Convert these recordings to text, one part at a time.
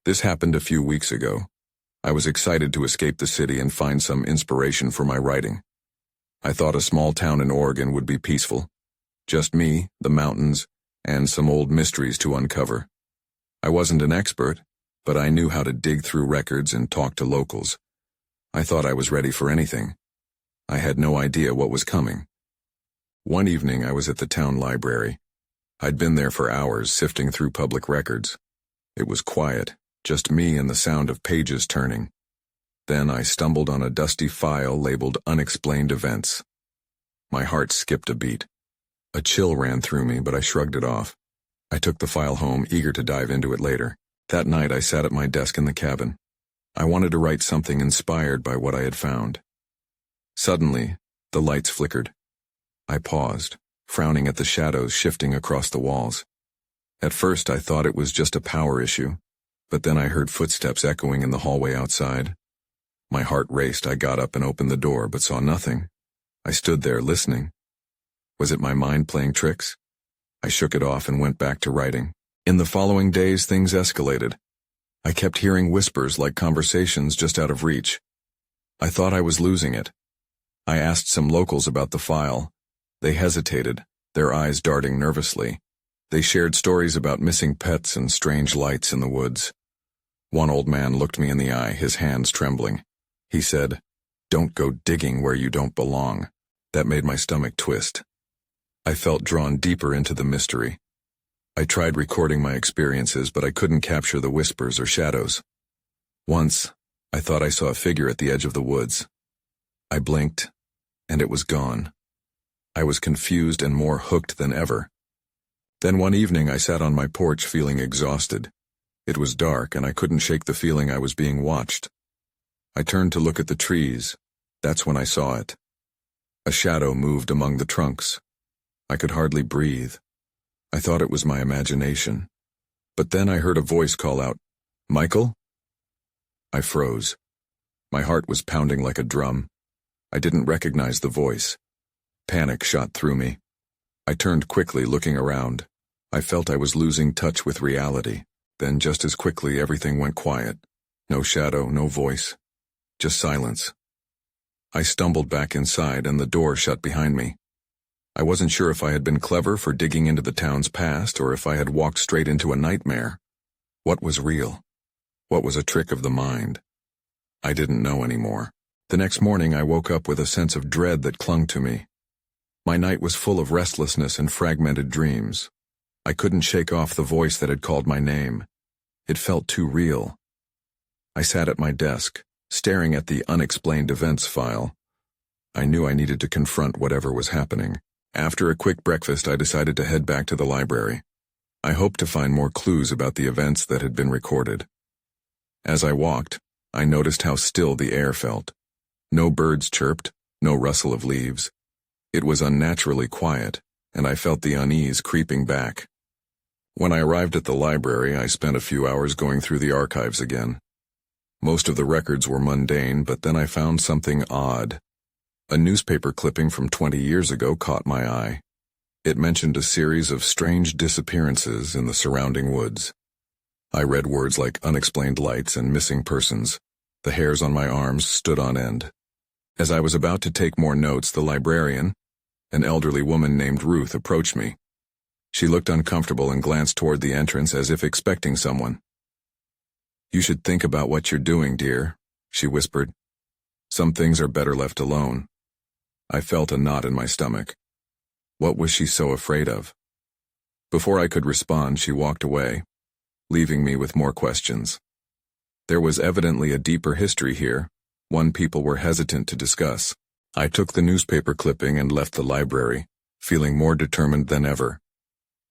This happened a few weeks ago. I was excited to escape the city and find some inspiration for my writing. I thought a small town in Oregon would be peaceful. Just me, the mountains, and some old mysteries to uncover. I wasn't an expert, but I knew how to dig through records and talk to locals. I thought I was ready for anything. I had no idea what was coming. One evening I was at the town library. I'd been there for hours sifting through public records. It was quiet, just me and the sound of pages turning. Then I stumbled on a dusty file labeled Unexplained Events. My heart skipped a beat. A chill ran through me, but I shrugged it off. I took the file home, eager to dive into it later. That night I sat at my desk in the cabin. I wanted to write something inspired by what I had found. Suddenly, the lights flickered. I paused, frowning at the shadows shifting across the walls. At first I thought it was just a power issue, but then I heard footsteps echoing in the hallway outside. My heart raced. I got up and opened the door, but saw nothing. I stood there listening. Was it my mind playing tricks? I shook it off and went back to writing. In the following days, things escalated. I kept hearing whispers like conversations just out of reach. I thought I was losing it. I asked some locals about the file. They hesitated, their eyes darting nervously. They shared stories about missing pets and strange lights in the woods. One old man looked me in the eye, his hands trembling. He said, "Don't go digging where you don't belong." That made my stomach twist. I felt drawn deeper into the mystery. I tried recording my experiences, but I couldn't capture the whispers or shadows. Once, I thought I saw a figure at the edge of the woods. I blinked, and it was gone. I was confused and more hooked than ever. Then one evening I sat on my porch feeling exhausted. It was dark, and I couldn't shake the feeling I was being watched. I turned to look at the trees. That's when I saw it. A shadow moved among the trunks. I could hardly breathe. I thought it was my imagination. But then I heard a voice call out, "Michael?" I froze. My heart was pounding like a drum. I didn't recognize the voice. Panic shot through me. I turned quickly, looking around. I felt I was losing touch with reality. Then just as quickly everything went quiet. No shadow, no voice. Just silence. I stumbled back inside and the door shut behind me. I wasn't sure if I had been clever for digging into the town's past or if I had walked straight into a nightmare. What was real? What was a trick of the mind? I didn't know anymore. The next morning I woke up with a sense of dread that clung to me. My night was full of restlessness and fragmented dreams. I couldn't shake off the voice that had called my name. It felt too real. I sat at my desk, staring at the Unexplained Events file. I knew I needed to confront whatever was happening. After a quick breakfast, I decided to head back to the library. I hoped to find more clues about the events that had been recorded. As I walked, I noticed how still the air felt. No birds chirped, no rustle of leaves. It was unnaturally quiet, and I felt the unease creeping back. When I arrived at the library, I spent a few hours going through the archives again. Most of the records were mundane, but then I found something odd. A newspaper clipping from 20 years ago caught my eye. It mentioned a series of strange disappearances in the surrounding woods. I read words like unexplained lights and missing persons. The hairs on my arms stood on end. As I was about to take more notes, the librarian, an elderly woman named Ruth, approached me. She looked uncomfortable and glanced toward the entrance as if expecting someone. "You should think about what you're doing, dear," she whispered. "Some things are better left alone." I felt a knot in my stomach. What was she so afraid of? Before I could respond, she walked away, leaving me with more questions. There was evidently a deeper history here, one people were hesitant to discuss. I took the newspaper clipping and left the library, feeling more determined than ever.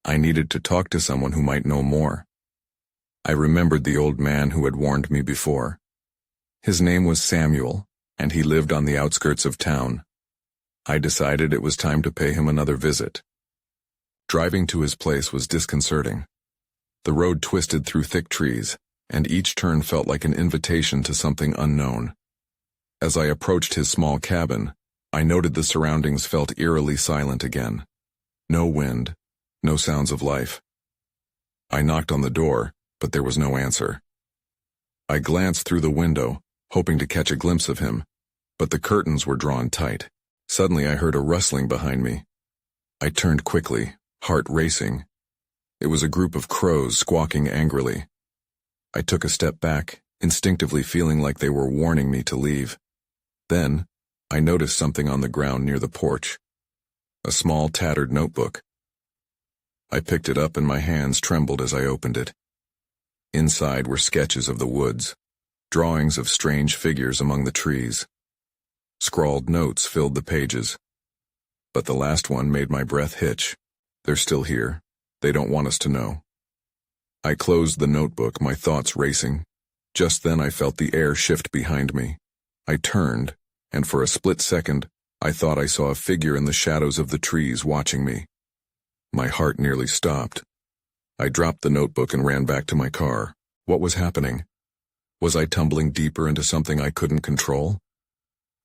I needed to talk to someone who might know more. I remembered the old man who had warned me before. His name was Samuel, and he lived on the outskirts of town. I decided it was time to pay him another visit. Driving to his place was disconcerting. The road twisted through thick trees, and each turn felt like an invitation to something unknown. As I approached his small cabin, I noted the surroundings felt eerily silent again. No wind, no sounds of life. I knocked on the door, but there was no answer. I glanced through the window, hoping to catch a glimpse of him, but the curtains were drawn tight. Suddenly I heard a rustling behind me. I turned quickly, heart racing. It was a group of crows squawking angrily. I took a step back, instinctively feeling like they were warning me to leave. Then, I noticed something on the ground near the porch. A small tattered notebook. I picked it up and my hands trembled as I opened it. Inside were sketches of the woods, drawings of strange figures among the trees. Scrawled notes filled the pages. But the last one made my breath hitch. They're still here. They don't want us to know. I closed the notebook, my thoughts racing. Just then I felt the air shift behind me. I turned, and for a split second, I thought I saw a figure in the shadows of the trees watching me. My heart nearly stopped. I dropped the notebook and ran back to my car. What was happening? Was I tumbling deeper into something I couldn't control?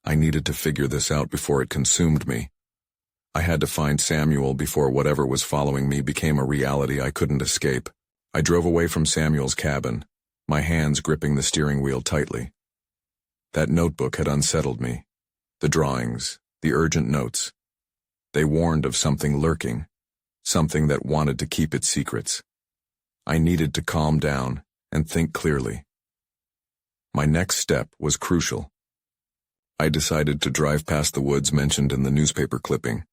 I needed to figure this out before it consumed me. I had to find Samuel before whatever was following me became a reality I couldn't escape. I drove away from Samuel's cabin, my hands gripping the steering wheel tightly. That notebook had unsettled me. The drawings, the urgent notes. They warned of something lurking, something that wanted to keep its secrets. I needed to calm down and think clearly. My next step was crucial. I decided to drive past the woods mentioned in the newspaper clipping.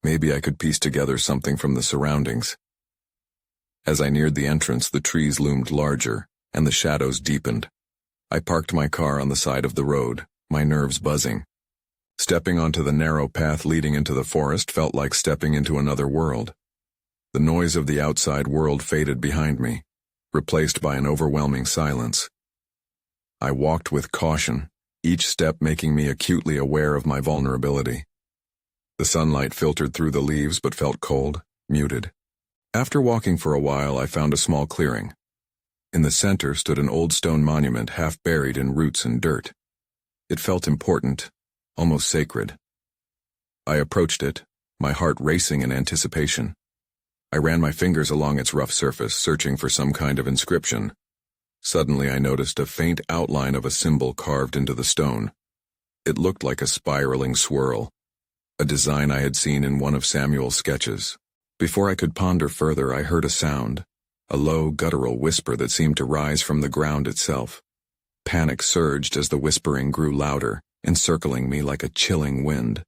Maybe I could piece together something from the surroundings. As I neared the entrance, the trees loomed larger, and the shadows deepened. I parked my car on the side of the road, my nerves buzzing. Stepping onto the narrow path leading into the forest felt like stepping into another world. The noise of the outside world faded behind me, replaced by an overwhelming silence. I walked with caution, each step making me acutely aware of my vulnerability. The sunlight filtered through the leaves but felt cold, muted. After walking for a while, I found a small clearing. In the center stood an old stone monument half buried in roots and dirt. It felt important, almost sacred. I approached it, my heart racing in anticipation. I ran my fingers along its rough surface, searching for some kind of inscription. Suddenly I noticed a faint outline of a symbol carved into the stone. It looked like a spiraling swirl, a design I had seen in one of Samuel's sketches. Before I could ponder further, I heard a sound, a low, guttural whisper that seemed to rise from the ground itself. Panic surged as the whispering grew louder, encircling me like a chilling wind.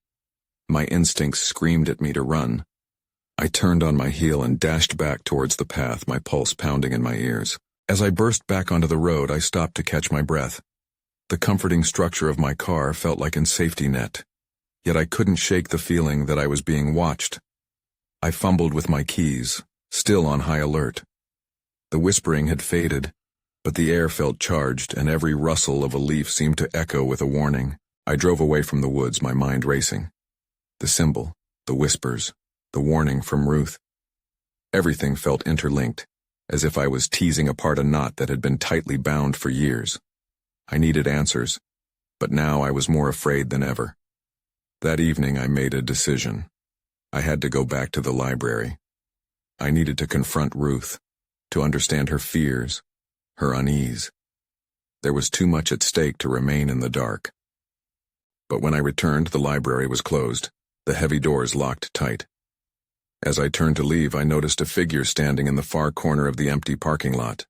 My instincts screamed at me to run. I turned on my heel and dashed back towards the path, my pulse pounding in my ears. As I burst back onto the road, I stopped to catch my breath. The comforting structure of my car felt like a safety net, yet I couldn't shake the feeling that I was being watched. I fumbled with my keys, still on high alert. The whispering had faded, but the air felt charged, and every rustle of a leaf seemed to echo with a warning. I drove away from the woods, my mind racing. The symbol, the whispers, the warning from Ruth. Everything felt interlinked, as if I was teasing apart a knot that had been tightly bound for years. I needed answers, but now I was more afraid than ever. That evening I made a decision. I had to go back to the library. I needed to confront Ruth, to understand her fears, her unease. There was too much at stake to remain in the dark. But when I returned, the library was closed, the heavy doors locked tight. As I turned to leave, I noticed a figure standing in the far corner of the empty parking lot.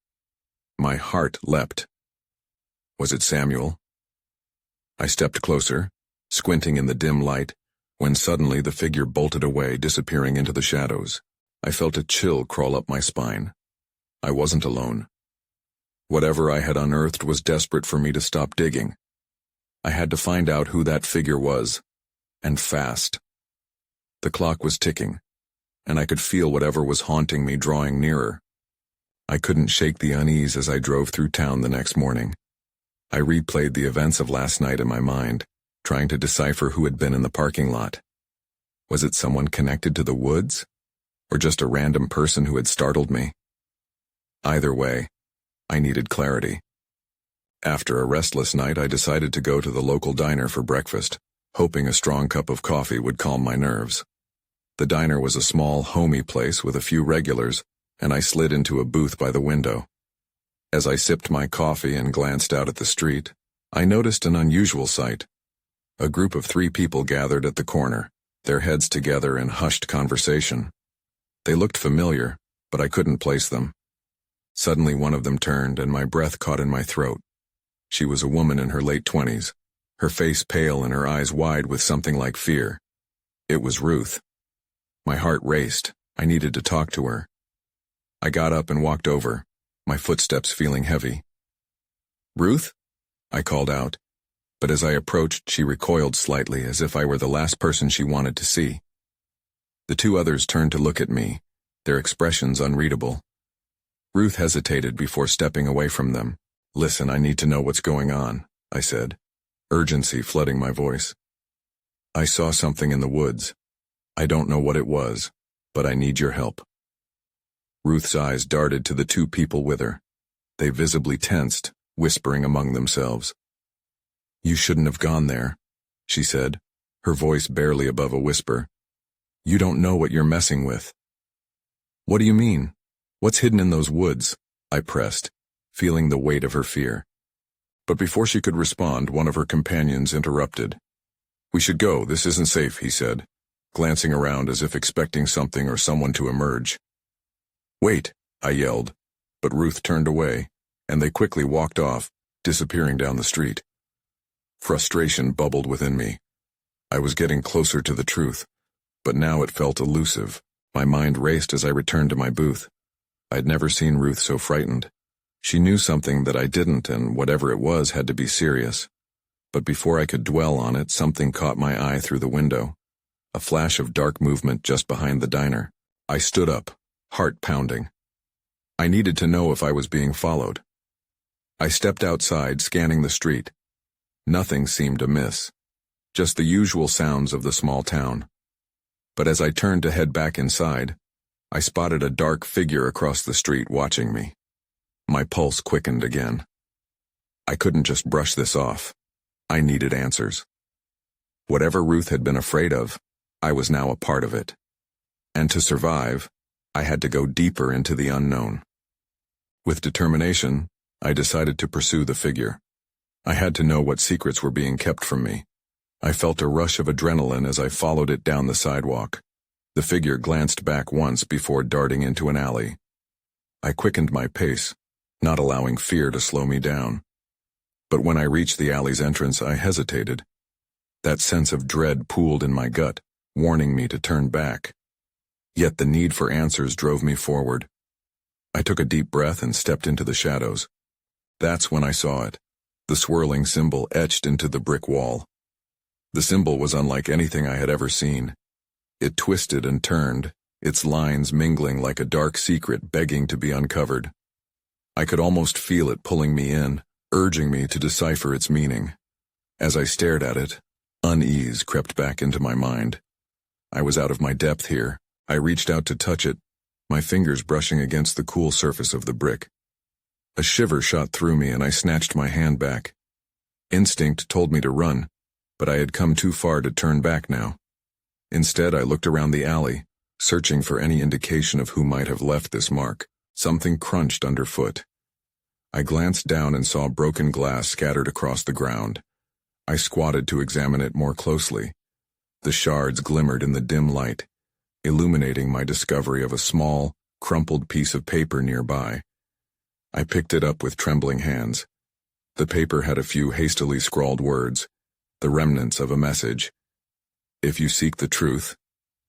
My heart leapt. Was it Samuel? I stepped closer, squinting in the dim light, when suddenly the figure bolted away, disappearing into the shadows. I felt a chill crawl up my spine. I wasn't alone. Whatever I had unearthed was desperate for me to stop digging. I had to find out who that figure was, and fast. The clock was ticking, and I could feel whatever was haunting me drawing nearer. I couldn't shake the unease as I drove through town the next morning. I replayed the events of last night in my mind, trying to decipher who had been in the parking lot. Was it someone connected to the woods, or just a random person who had startled me? Either way, I needed clarity. After a restless night, I decided to go to the local diner for breakfast, hoping a strong cup of coffee would calm my nerves. The diner was a small, homey place with a few regulars, and I slid into a booth by the window. As I sipped my coffee and glanced out at the street, I noticed an unusual sight. A group of 3 people gathered at the corner, their heads together in hushed conversation. They looked familiar, but I couldn't place them. Suddenly one of them turned and my breath caught in my throat. She was a woman in her late 20s, her face pale and her eyes wide with something like fear. It was Ruth. My heart raced. I needed to talk to her. I got up and walked over, my footsteps feeling heavy. "Ruth?" I called out, but as I approached she recoiled slightly as if I were the last person she wanted to see. The 2 others turned to look at me, their expressions unreadable. Ruth hesitated before stepping away from them. "Listen, I need to know what's going on," I said, urgency flooding my voice. "I saw something in the woods. I don't know what it was, but I need your help." Ruth's eyes darted to the 2 people with her. They visibly tensed, whispering among themselves. "You shouldn't have gone there," she said, her voice barely above a whisper. "You don't know what you're messing with." "What do you mean? What's hidden in those woods?" I pressed, feeling the weight of her fear. But before she could respond, one of her companions interrupted. "We should go, this isn't safe," he said, glancing around as if expecting something or someone to emerge. "Wait," I yelled, but Ruth turned away, and they quickly walked off, disappearing down the street. Frustration bubbled within me. I was getting closer to the truth, but now it felt elusive. My mind raced as I returned to my booth. I'd never seen Ruth so frightened. She knew something that I didn't, and whatever it was had to be serious. But before I could dwell on it, something caught my eye through the window. A flash of dark movement just behind the diner. I stood up, heart pounding. I needed to know if I was being followed. I stepped outside, scanning the street. Nothing seemed amiss. Just the usual sounds of the small town. But as I turned to head back inside, I spotted a dark figure across the street watching me. My pulse quickened again. I couldn't just brush this off. I needed answers. Whatever Ruth had been afraid of, I was now a part of it. And to survive, I had to go deeper into the unknown. With determination, I decided to pursue the figure. I had to know what secrets were being kept from me. I felt a rush of adrenaline as I followed it down the sidewalk. The figure glanced back once before darting into an alley. I quickened my pace, not allowing fear to slow me down. But when I reached the alley's entrance, I hesitated. That sense of dread pooled in my gut, warning me to turn back. Yet the need for answers drove me forward. I took a deep breath and stepped into the shadows. That's when I saw it, the swirling symbol etched into the brick wall. The symbol was unlike anything I had ever seen. It twisted and turned, its lines mingling like a dark secret begging to be uncovered. I could almost feel it pulling me in, urging me to decipher its meaning. As I stared at it, unease crept back into my mind. I was out of my depth here. I reached out to touch it, my fingers brushing against the cool surface of the brick. A shiver shot through me and I snatched my hand back. Instinct told me to run, but I had come too far to turn back now. Instead, I looked around the alley, searching for any indication of who might have left this mark. Something crunched underfoot. I glanced down and saw broken glass scattered across the ground. I squatted to examine it more closely. The shards glimmered in the dim light, illuminating my discovery of a small, crumpled piece of paper nearby. I picked it up with trembling hands. The paper had a few hastily scrawled words, the remnants of a message. "If you seek the truth,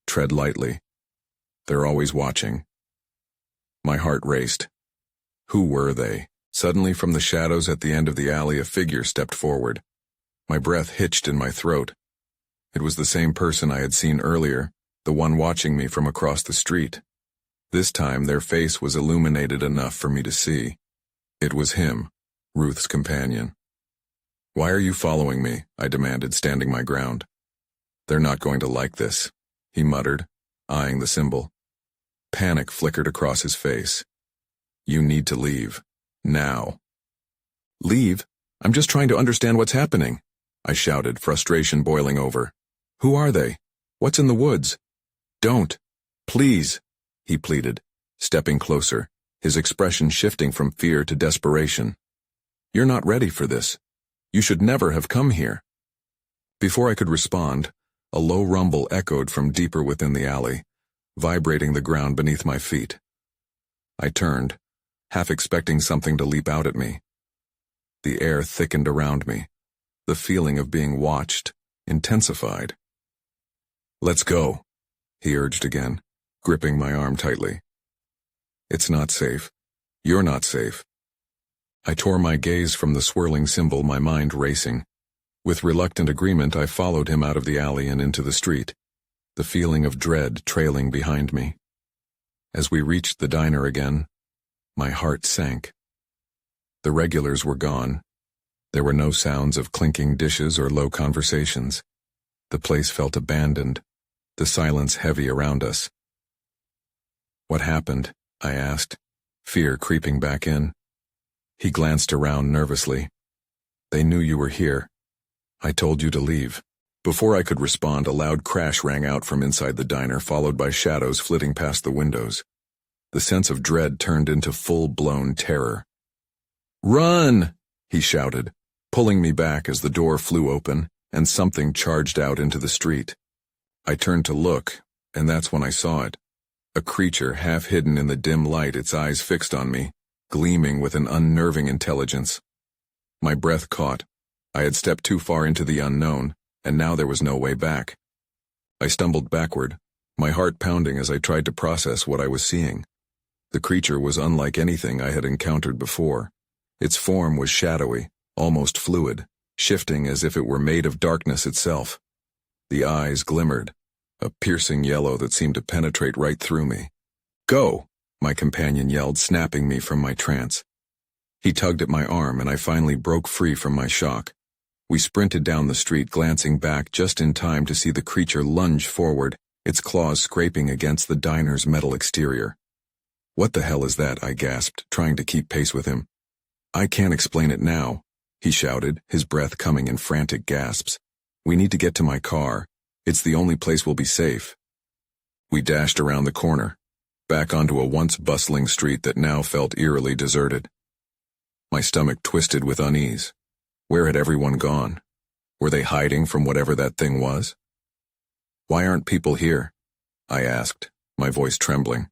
tread lightly. They're always watching." My heart raced. Who were they? Suddenly from the shadows at the end of the alley a figure stepped forward. My breath hitched in my throat. It was the same person I had seen earlier, the one watching me from across the street. This time their face was illuminated enough for me to see. It was him, Ruth's companion. "Why are you following me?" I demanded, standing my ground. "They're not going to like this," he muttered, eyeing the symbol. Panic flickered across his face. "You need to leave. Now." "Leave? I'm just trying to understand what's happening," I shouted, frustration boiling over. "Who are they? What's in the woods?" "Don't. Please," he pleaded, stepping closer, his expression shifting from fear to desperation. "You're not ready for this. You should never have come here." Before I could respond, a low rumble echoed from deeper within the alley, vibrating the ground beneath my feet. I turned, half expecting something to leap out at me. The air thickened around me. The feeling of being watched intensified. "Let's go," he urged again, gripping my arm tightly. "It's not safe. You're not safe." I tore my gaze from the swirling symbol, my mind racing. With reluctant agreement, I followed him out of the alley and into the street, the feeling of dread trailing behind me. As we reached the diner again, my heart sank. The regulars were gone. There were no sounds of clinking dishes or low conversations. The place felt abandoned, the silence heavy around us. "What happened?" I asked, fear creeping back in. He glanced around nervously. "They knew you were here. I told you to leave." Before I could respond, a loud crash rang out from inside the diner, followed by shadows flitting past the windows. The sense of dread turned into full-blown terror. "Run!" he shouted, pulling me back as the door flew open and something charged out into the street. I turned to look, and that's when I saw it. A creature half hidden in the dim light, its eyes fixed on me, gleaming with an unnerving intelligence. My breath caught. I had stepped too far into the unknown, and now there was no way back. I stumbled backward, my heart pounding as I tried to process what I was seeing. The creature was unlike anything I had encountered before. Its form was shadowy, almost fluid, shifting as if it were made of darkness itself. The eyes glimmered, a piercing yellow that seemed to penetrate right through me. "Go!" my companion yelled, snapping me from my trance. He tugged at my arm, and I finally broke free from my shock. We sprinted down the street, glancing back just in time to see the creature lunge forward, its claws scraping against the diner's metal exterior. "What the hell is that?" I gasped, trying to keep pace with him. "I can't explain it now," he shouted, his breath coming in frantic gasps. "We need to get to my car. It's the only place we'll be safe." We dashed around the corner, back onto a once bustling street that now felt eerily deserted. My stomach twisted with unease. Where had everyone gone? Were they hiding from whatever that thing was? "Why aren't people here?" I asked, my voice trembling.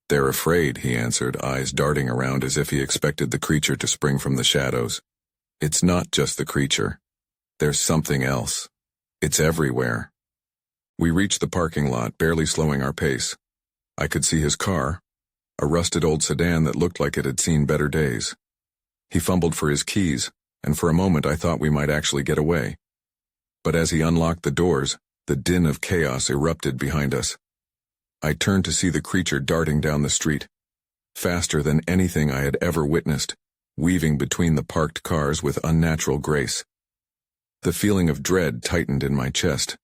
"They're afraid," he answered, eyes darting around as if he expected the creature to spring from the shadows. "It's not just the creature. There's something else. It's everywhere." We reached the parking lot, barely slowing our pace. I could see his car, a rusted old sedan that looked like it had seen better days. He fumbled for his keys, and for a moment I thought we might actually get away. But as he unlocked the doors, the din of chaos erupted behind us. I turned to see the creature darting down the street, faster than anything I had ever witnessed, weaving between the parked cars with unnatural grace. The feeling of dread tightened in my chest.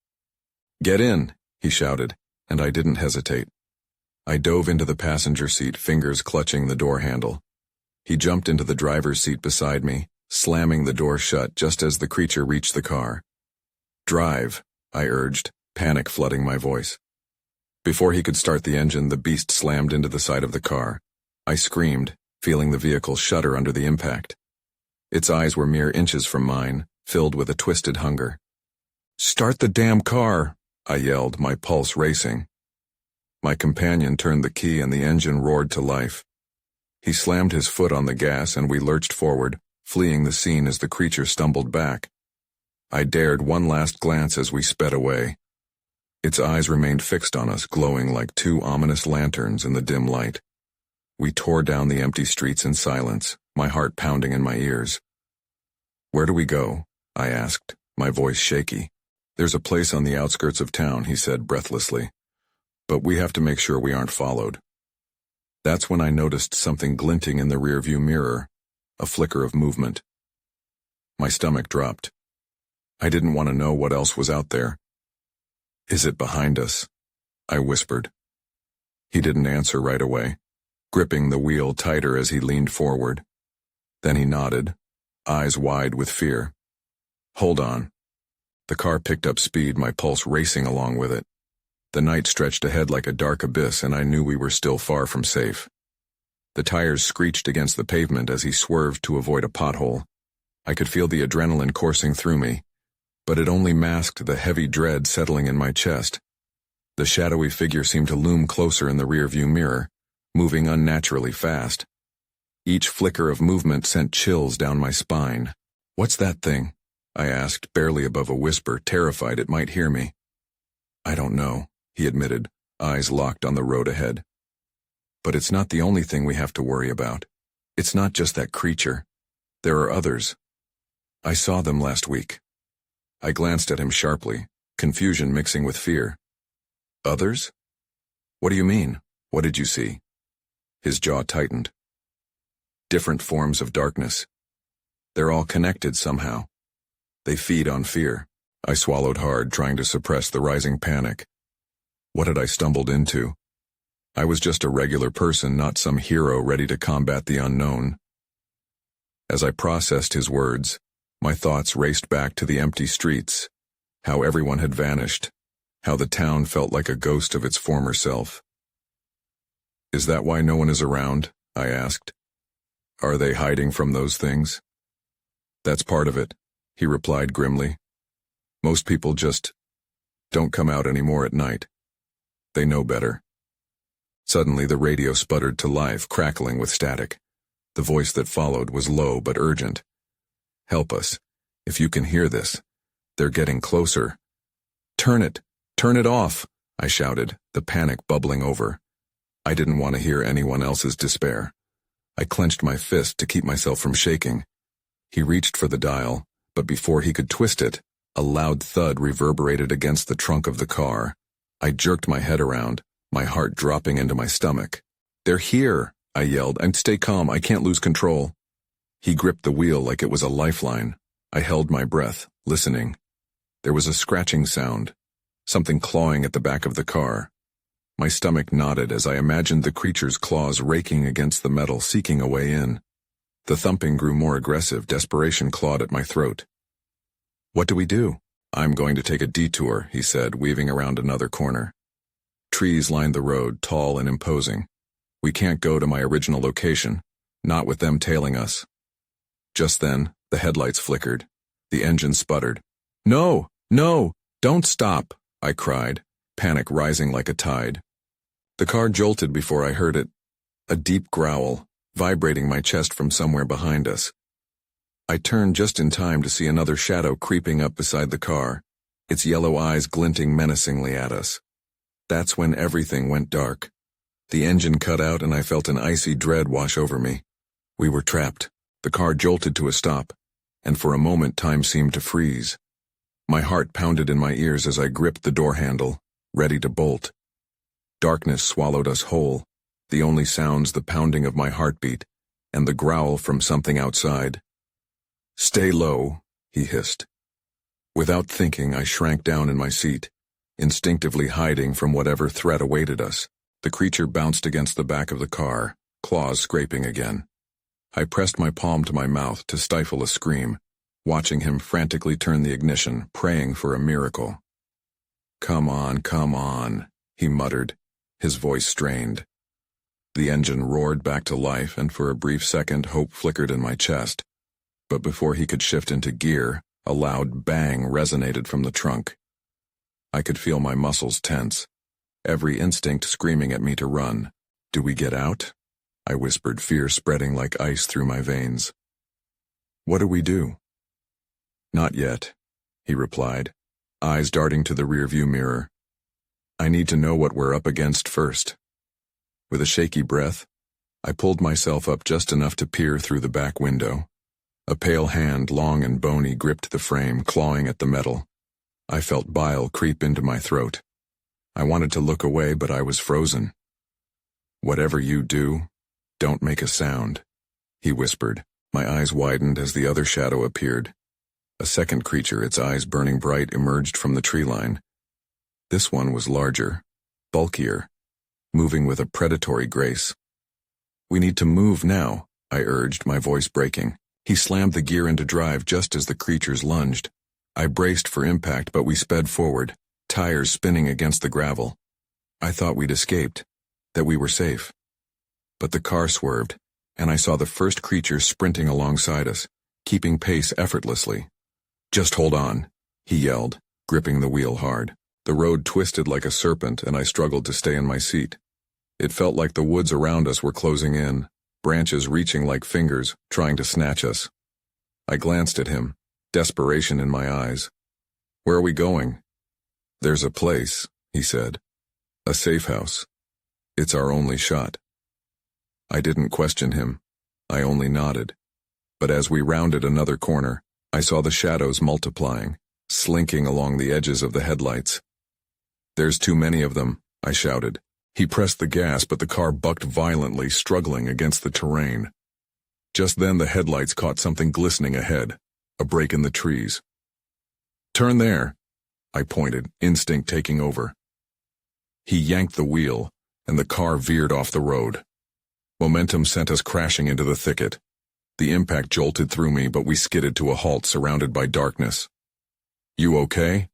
"Get in," he shouted, and I didn't hesitate. I dove into the passenger seat, fingers clutching the door handle. He jumped into the driver's seat beside me, slamming the door shut just as the creature reached the car. "Drive," I urged, panic flooding my voice. Before he could start the engine, the beast slammed into the side of the car. I screamed, feeling the vehicle shudder under the impact. Its eyes were mere inches from mine, filled with a twisted hunger. "Start the damn car," I yelled, my pulse racing. My companion turned the key and the engine roared to life. He slammed his foot on the gas and we lurched forward, fleeing the scene as the creature stumbled back. I dared one last glance as we sped away. Its eyes remained fixed on us, glowing like two ominous lanterns in the dim light. We tore down the empty streets in silence, my heart pounding in my ears. "Where do we go?" I asked, my voice shaky. "There's a place on the outskirts of town," he said breathlessly. "But we have to make sure we aren't followed." That's when I noticed something glinting in the rearview mirror, a flicker of movement. My stomach dropped. I didn't want to know what else was out there. "Is it behind us?" I whispered. He didn't answer right away, gripping the wheel tighter as he leaned forward. Then he nodded, eyes wide with fear. "Hold on." The car picked up speed, my pulse racing along with it. The night stretched ahead like a dark abyss, and I knew we were still far from safe. The tires screeched against the pavement as he swerved to avoid a pothole. I could feel the adrenaline coursing through me, but it only masked the heavy dread settling in my chest. The shadowy figure seemed to loom closer in the rearview mirror, moving unnaturally fast. Each flicker of movement sent chills down my spine. "What's that thing?" I asked, barely above a whisper, terrified it might hear me. "I don't know," he admitted, eyes locked on the road ahead. "But it's not the only thing we have to worry about. It's not just that creature. There are others. I saw them last week." I glanced at him sharply, confusion mixing with fear. "Others? What do you mean? What did you see?" His jaw tightened. "Different forms of darkness. They're all connected somehow. They feed on fear." I swallowed hard, trying to suppress the rising panic. What had I stumbled into? I was just a regular person, not some hero ready to combat the unknown. As I processed his words, my thoughts raced back to the empty streets, how everyone had vanished, how the town felt like a ghost of its former self. "Is that why no one is around?" I asked. "Are they hiding from those things?" "That's part of it," he replied grimly. "Most people just don't come out anymore at night. They know better." Suddenly the radio sputtered to life, crackling with static. The voice that followed was low but urgent. "Help us. If you can hear this. They're getting closer." "Turn it! Turn it off!" I shouted, the panic bubbling over. I didn't want to hear anyone else's despair. I clenched my fist to keep myself from shaking. He reached for the dial, but before he could twist it, a loud thud reverberated against the trunk of the car. I jerked my head around, my heart dropping into my stomach. "They're here!" I yelled, "and stay calm, I can't lose control." He gripped the wheel like it was a lifeline. I held my breath, listening. There was a scratching sound, something clawing at the back of the car. My stomach knotted as I imagined the creature's claws raking against the metal, seeking a way in. The thumping grew more aggressive, desperation clawed at my throat. "What do we do?" "I'm going to take a detour," he said, weaving around another corner. Trees lined the road, tall and imposing. "We can't go to my original location, not with them tailing us." Just then, the headlights flickered. The engine sputtered. "No! No! Don't stop!" I cried, panic rising like a tide. The car jolted before I heard it, a deep growl, vibrating my chest from somewhere behind us. I turned just in time to see another shadow creeping up beside the car, its yellow eyes glinting menacingly at us. That's when everything went dark. The engine cut out and I felt an icy dread wash over me. We were trapped. The car jolted to a stop, and for a moment time seemed to freeze. My heart pounded in my ears as I gripped the door handle, ready to bolt. Darkness swallowed us whole, the only sounds the pounding of my heartbeat, and the growl from something outside. "Stay low," he hissed. Without thinking, I shrank down in my seat, instinctively hiding from whatever threat awaited us. The creature bounced against the back of the car, claws scraping again. I pressed my palm to my mouth to stifle a scream, watching him frantically turn the ignition, praying for a miracle. Come on," he muttered, his voice strained. The engine roared back to life, and for a brief second hope flickered in my chest. But before he could shift into gear, a loud bang resonated from the trunk. I could feel my muscles tense, every instinct screaming at me to run. "Do we get out?" I whispered, fear spreading like ice through my veins. "What do we do?" "Not yet," he replied, eyes darting to the rearview mirror. "I need to know what we're up against first." With a shaky breath, I pulled myself up just enough to peer through the back window. A pale hand, long and bony, gripped the frame, clawing at the metal. I felt bile creep into my throat. I wanted to look away, but I was frozen. "Whatever you do, don't make a sound," he whispered. My eyes widened as the other shadow appeared. A second creature, its eyes burning bright, emerged from the tree line. This one was larger, bulkier, moving with a predatory grace. "We need to move now," I urged, my voice breaking. He slammed the gear into drive just as the creatures lunged. I braced for impact, but we sped forward, tires spinning against the gravel. I thought we'd escaped, that we were safe. But the car swerved, and I saw the first creature sprinting alongside us, keeping pace effortlessly. "Just hold on," he yelled, gripping the wheel hard. The road twisted like a serpent, and I struggled to stay in my seat. It felt like the woods around us were closing in, branches reaching like fingers, trying to snatch us. I glanced at him, desperation in my eyes. "Where are we going?" "There's a place," he said. "A safe house. It's our only shot." I didn't question him. I only nodded. But as we rounded another corner, I saw the shadows multiplying, slinking along the edges of the headlights. "There's too many of them," I shouted. He pressed the gas, but the car bucked violently, struggling against the terrain. Just then the headlights caught something glistening ahead, a break in the trees. "Turn there," I pointed, instinct taking over. He yanked the wheel, and the car veered off the road. Momentum sent us crashing into the thicket. The impact jolted through me, but we skidded to a halt surrounded by darkness. "You okay?"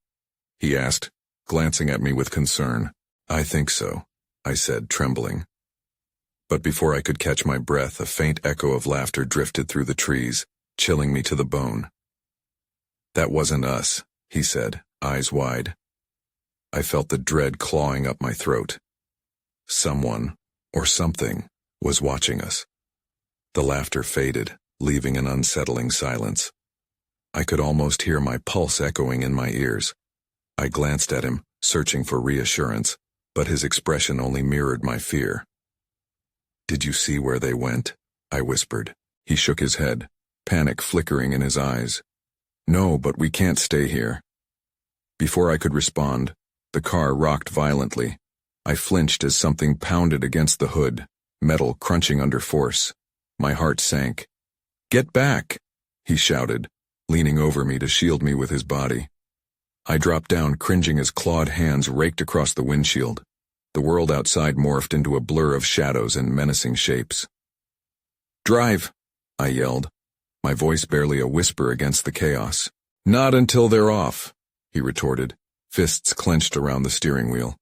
he asked, glancing at me with concern. "I think so," I said, trembling. But before I could catch my breath, a faint echo of laughter drifted through the trees, chilling me to the bone. "That wasn't us," he said, eyes wide. I felt the dread clawing up my throat. Someone, or something, was watching us. The laughter faded, leaving an unsettling silence. I could almost hear my pulse echoing in my ears. I glanced at him, searching for reassurance, but his expression only mirrored my fear. "Did you see where they went?" I whispered. He shook his head, panic flickering in his eyes. "No, but we can't stay here." Before I could respond, the car rocked violently. I flinched as something pounded against the hood, metal crunching under force. My heart sank. "Get back!" he shouted, leaning over me to shield me with his body. I dropped down, cringing as clawed hands raked across the windshield. The world outside morphed into a blur of shadows and menacing shapes. "Drive!" I yelled, my voice barely a whisper against the chaos. "Not until they're off," he retorted, fists clenched around the steering wheel.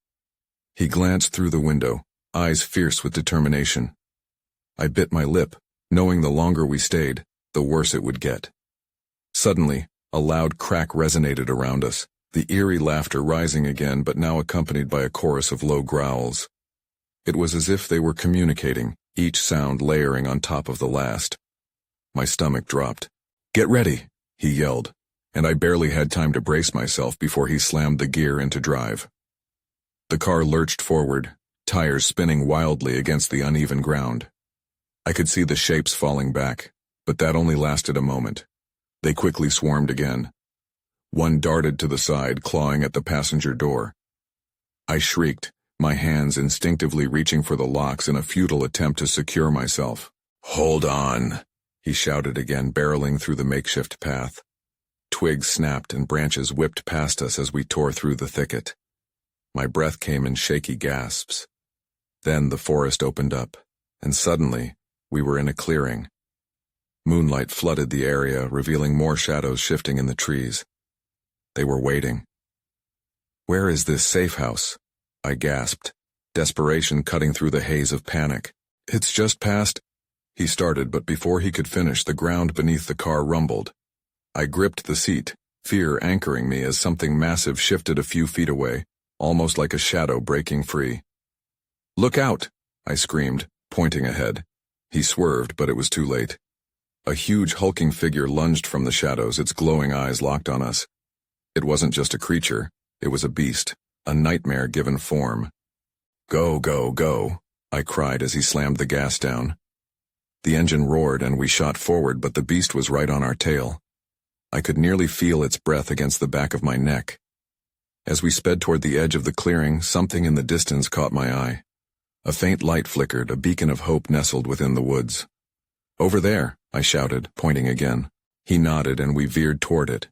He glanced through the window, eyes fierce with determination. I bit my lip, knowing the longer we stayed, the worse it would get. Suddenly, a loud crack resonated around us, the eerie laughter rising again, but now accompanied by a chorus of low growls. It was as if they were communicating, each sound layering on top of the last. My stomach dropped. "Get ready," he yelled, and I barely had time to brace myself before he slammed the gear into drive. The car lurched forward, tires spinning wildly against the uneven ground. I could see the shapes falling back, but that only lasted a moment. They quickly swarmed again. One darted to the side, clawing at the passenger door. I shrieked, my hands instinctively reaching for the locks in a futile attempt to secure myself. "Hold on," he shouted again, barreling through the makeshift path. Twigs snapped and branches whipped past us as we tore through the thicket. My breath came in shaky gasps. Then the forest opened up, and suddenly, we were in a clearing. Moonlight flooded the area, revealing more shadows shifting in the trees. They were waiting. "Where is this safe house?" I gasped, desperation cutting through the haze of panic. "It's just past—" he started, but before he could finish, the ground beneath the car rumbled. I gripped the seat, fear anchoring me as something massive shifted a few feet away, almost like a shadow breaking free. "Look out!" I screamed, pointing ahead. He swerved, but it was too late. A huge hulking figure lunged from the shadows, its glowing eyes locked on us. It wasn't just a creature, it was a beast, a nightmare given form. "Go, go, go," I cried as he slammed the gas down. The engine roared and we shot forward, but the beast was right on our tail. I could nearly feel its breath against the back of my neck. As we sped toward the edge of the clearing, something in the distance caught my eye. A faint light flickered, a beacon of hope nestled within the woods. "Over there," I shouted, pointing again. He nodded and we veered toward it.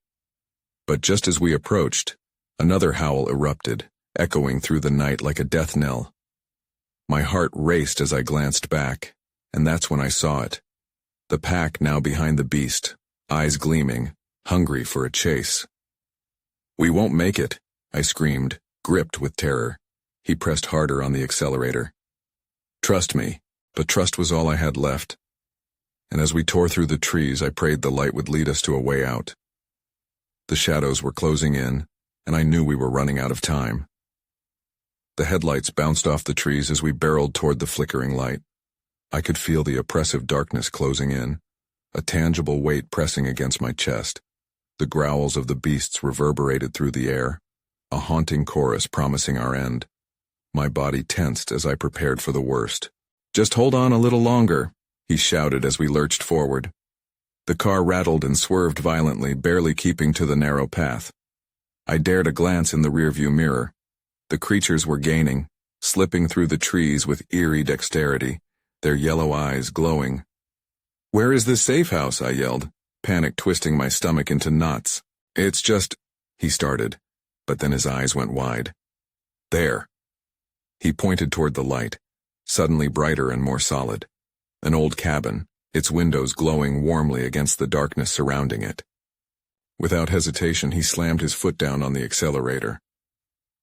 But just as we approached, another howl erupted, echoing through the night like a death knell. My heart raced as I glanced back, and that's when I saw it. The pack now behind the beast, eyes gleaming, hungry for a chase. "We won't make it," I screamed, gripped with terror. He pressed harder on the accelerator. "Trust me," But trust was all I had left, and as we tore through the trees, I prayed the light would lead us to a way out. The shadows were closing in, and I knew we were running out of time. The headlights bounced off the trees as we barreled toward the flickering light. I could feel the oppressive darkness closing in, a tangible weight pressing against my chest. The growls of the beasts reverberated through the air, a haunting chorus promising our end. My body tensed as I prepared for the worst. "Just hold on a little longer," he shouted as we lurched forward. The car rattled and swerved violently, barely keeping to the narrow path. I dared a glance in the rearview mirror. The creatures were gaining, slipping through the trees with eerie dexterity, their yellow eyes glowing. "Where is this safe house?" I yelled, panic twisting my stomach into knots. "It's just—" he started, but then his eyes went wide. "There." He pointed toward the light, suddenly brighter and more solid. An old cabin, its windows glowing warmly against the darkness surrounding it. Without hesitation, he slammed his foot down on the accelerator.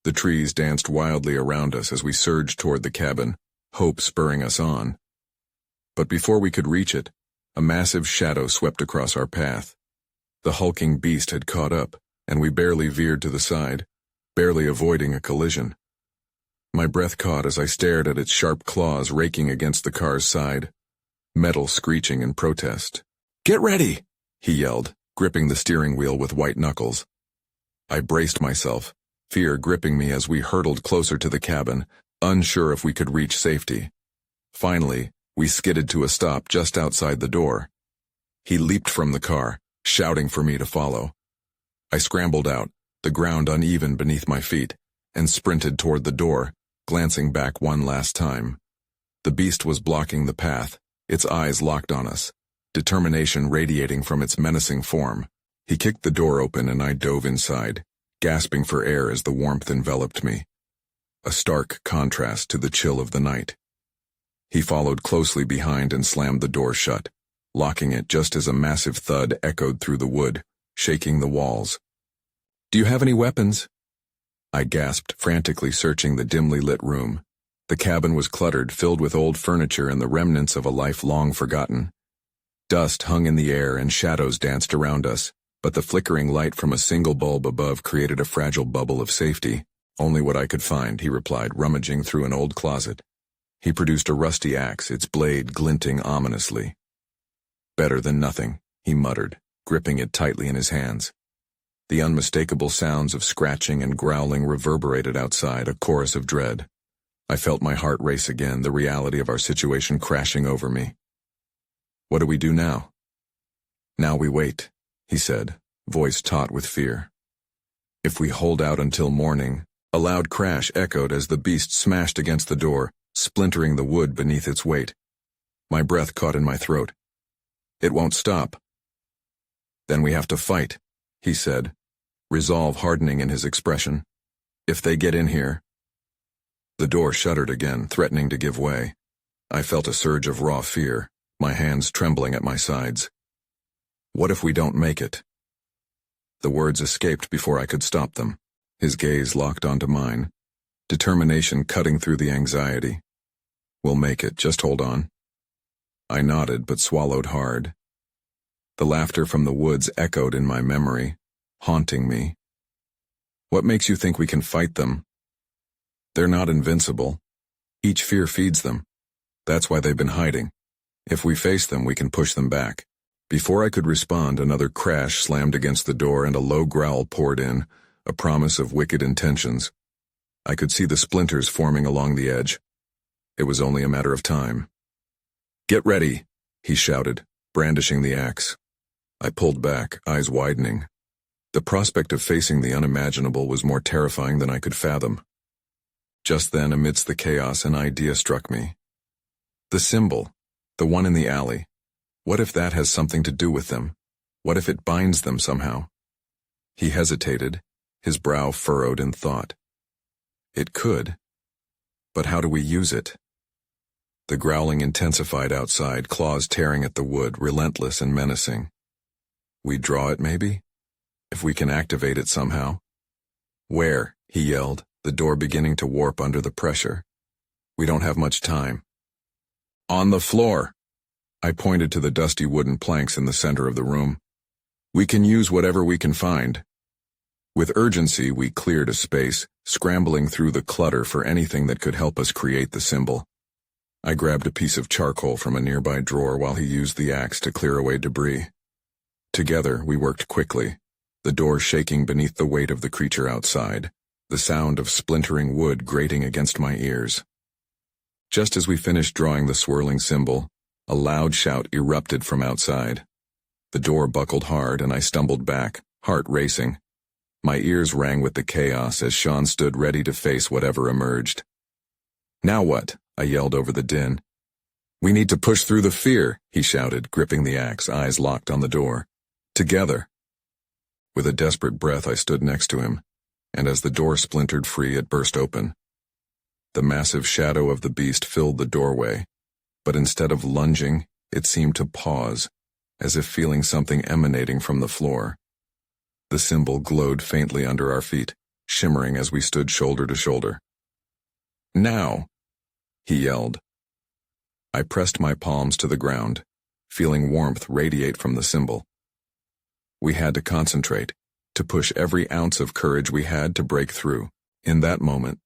The trees danced wildly around us as we surged toward the cabin, hope spurring us on. But before we could reach it, a massive shadow swept across our path. The hulking beast had caught up, and we barely veered to the side, barely avoiding a collision. My breath caught as I stared at its sharp claws raking against the car's side, metal screeching in protest. "Get ready!" he yelled, gripping the steering wheel with white knuckles. I braced myself, fear gripping me as we hurtled closer to the cabin, unsure if we could reach safety. Finally, we skidded to a stop just outside the door. He leaped from the car, shouting for me to follow. I scrambled out, the ground uneven beneath my feet, and sprinted toward the door, glancing back one last time. The beast was blocking the path, its eyes locked on us, determination radiating from its menacing form. He kicked the door open and I dove inside, gasping for air as the warmth enveloped me. A stark contrast to the chill of the night. He followed closely behind and slammed the door shut, locking it just as a massive thud echoed through the wood, shaking the walls. "Do you have any weapons?" I gasped, frantically searching the dimly lit room. The cabin was cluttered, filled with old furniture and the remnants of a life long forgotten. Dust hung in the air and shadows danced around us, but the flickering light from a single bulb above created a fragile bubble of safety. "Only what I could find," he replied, rummaging through an old closet. He produced a rusty axe, its blade glinting ominously. "Better than nothing," he muttered, gripping it tightly in his hands. The unmistakable sounds of scratching and growling reverberated outside, a chorus of dread. I felt my heart race again, the reality of our situation crashing over me. "What do we do now?" "Now we wait," he said, voice taut with fear. "If we hold out until morning—" A loud crash echoed as the beast smashed against the door, splintering the wood beneath its weight. My breath caught in my throat. "It won't stop." "Then we have to fight," he said, resolve hardening in his expression. "If they get in here—" The door shuddered again, threatening to give way. I felt a surge of raw fear, my hands trembling at my sides. "What if we don't make it?" The words escaped before I could stop them. His gaze locked onto mine, determination cutting through the anxiety. "We'll make it, just hold on." I nodded but swallowed hard. The laughter from the woods echoed in my memory, haunting me. "What makes you think we can fight them?" "They're not invincible. Each fear feeds them. That's why they've been hiding. If we face them, we can push them back." Before I could respond, another crash slammed against the door and a low growl poured in, a promise of wicked intentions. I could see the splinters forming along the edge. It was only a matter of time. "Get ready," he shouted, brandishing the axe. I pulled back, eyes widening. The prospect of facing the unimaginable was more terrifying than I could fathom. Just then, amidst the chaos, an idea struck me. The symbol, the one in the alley. What if that has something to do with them? What if it binds them somehow? He hesitated, his brow furrowed in thought. It could. But how do we use it? The growling intensified outside, claws tearing at the wood, relentless and menacing. We draw it, maybe? If we can activate it somehow. "Where?" he yelled, the door beginning to warp under the pressure. "We don't have much time." On the floor. I pointed to the dusty wooden planks in the center of the room. We can use whatever we can find. With urgency, we cleared a space, scrambling through the clutter for anything that could help us create the symbol. I grabbed a piece of charcoal from a nearby drawer while he used the axe to clear away debris. Together, we worked quickly, the door shaking beneath the weight of the creature outside, the sound of splintering wood grating against my ears. Just as we finished drawing the swirling symbol, a loud shout erupted from outside. The door buckled hard and I stumbled back, heart racing. My ears rang with the chaos as Sean stood ready to face whatever emerged. "Now what?" I yelled over the din. "We need to push through the fear," he shouted, gripping the axe, eyes locked on the door. "Together." With a desperate breath, I stood next to him, and as the door splintered free, it burst open. The massive shadow of the beast filled the doorway, but instead of lunging, it seemed to pause, as if feeling something emanating from the floor. The symbol glowed faintly under our feet, shimmering as we stood shoulder to shoulder. "Now!" he yelled. I pressed my palms to the ground, feeling warmth radiate from the symbol. We had to concentrate, to push every ounce of courage we had to break through. In that moment,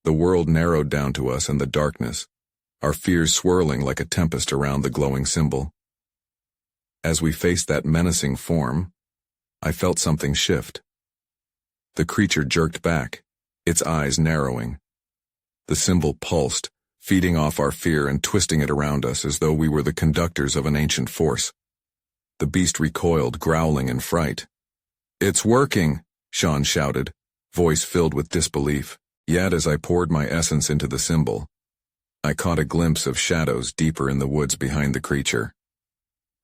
the world narrowed down to us and the darkness, our fears swirling like a tempest around the glowing symbol. As we faced that menacing form, I felt something shift. The creature jerked back, its eyes narrowing. The symbol pulsed, feeding off our fear and twisting it around us as though we were the conductors of an ancient force. The beast recoiled, growling in fright. "It's working," Sean shouted, voice filled with disbelief. Yet as I poured my essence into the symbol, I caught a glimpse of shadows deeper in the woods behind the creature.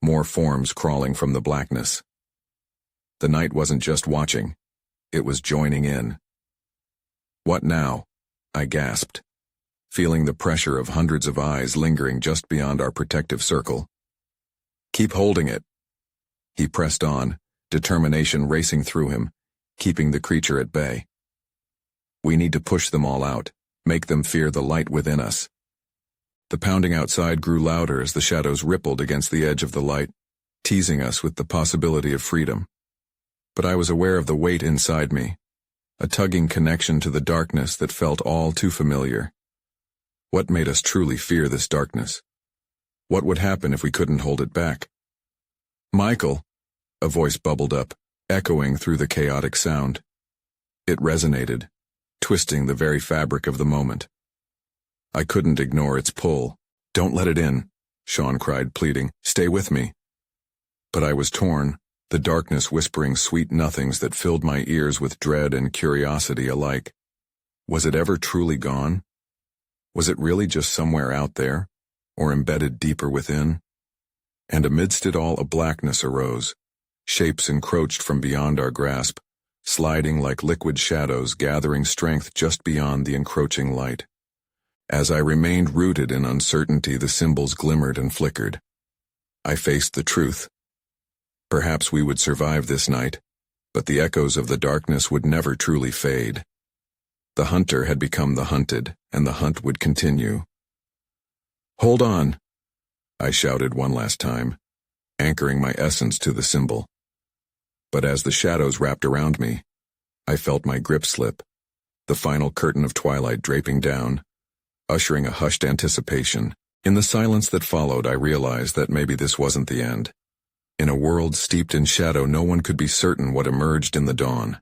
More forms crawling from the blackness. The night wasn't just watching, it was joining in. "What now?" I gasped, feeling the pressure of hundreds of eyes lingering just beyond our protective circle. "Keep holding it." He pressed on, determination racing through him, keeping the creature at bay. "We need to push them all out, make them fear the light within us." The pounding outside grew louder as the shadows rippled against the edge of the light, teasing us with the possibility of freedom. But I was aware of the weight inside me, a tugging connection to the darkness that felt all too familiar. What made us truly fear this darkness? What would happen if we couldn't hold it back? "Michael," a voice bubbled up, echoing through the chaotic sound. It resonated, twisting the very fabric of the moment. I couldn't ignore its pull. "Don't let it in," Sean cried, pleading. "Stay with me." But I was torn, the darkness whispering sweet nothings that filled my ears with dread and curiosity alike. Was it ever truly gone? Was it really just somewhere out there, or embedded deeper within? And amidst it all a blackness arose. Shapes encroached from beyond our grasp, sliding like liquid shadows, gathering strength just beyond the encroaching light. As I remained rooted in uncertainty, the symbols glimmered and flickered. I faced the truth. Perhaps we would survive this night, but the echoes of the darkness would never truly fade. The hunter had become the hunted, and the hunt would continue. "Hold on," I shouted one last time, anchoring my essence to the symbol. But as the shadows wrapped around me, I felt my grip slip, the final curtain of twilight draping down, ushering a hushed anticipation. In the silence that followed, I realized that maybe this wasn't the end. In a world steeped in shadow, no one could be certain what emerged in the dawn.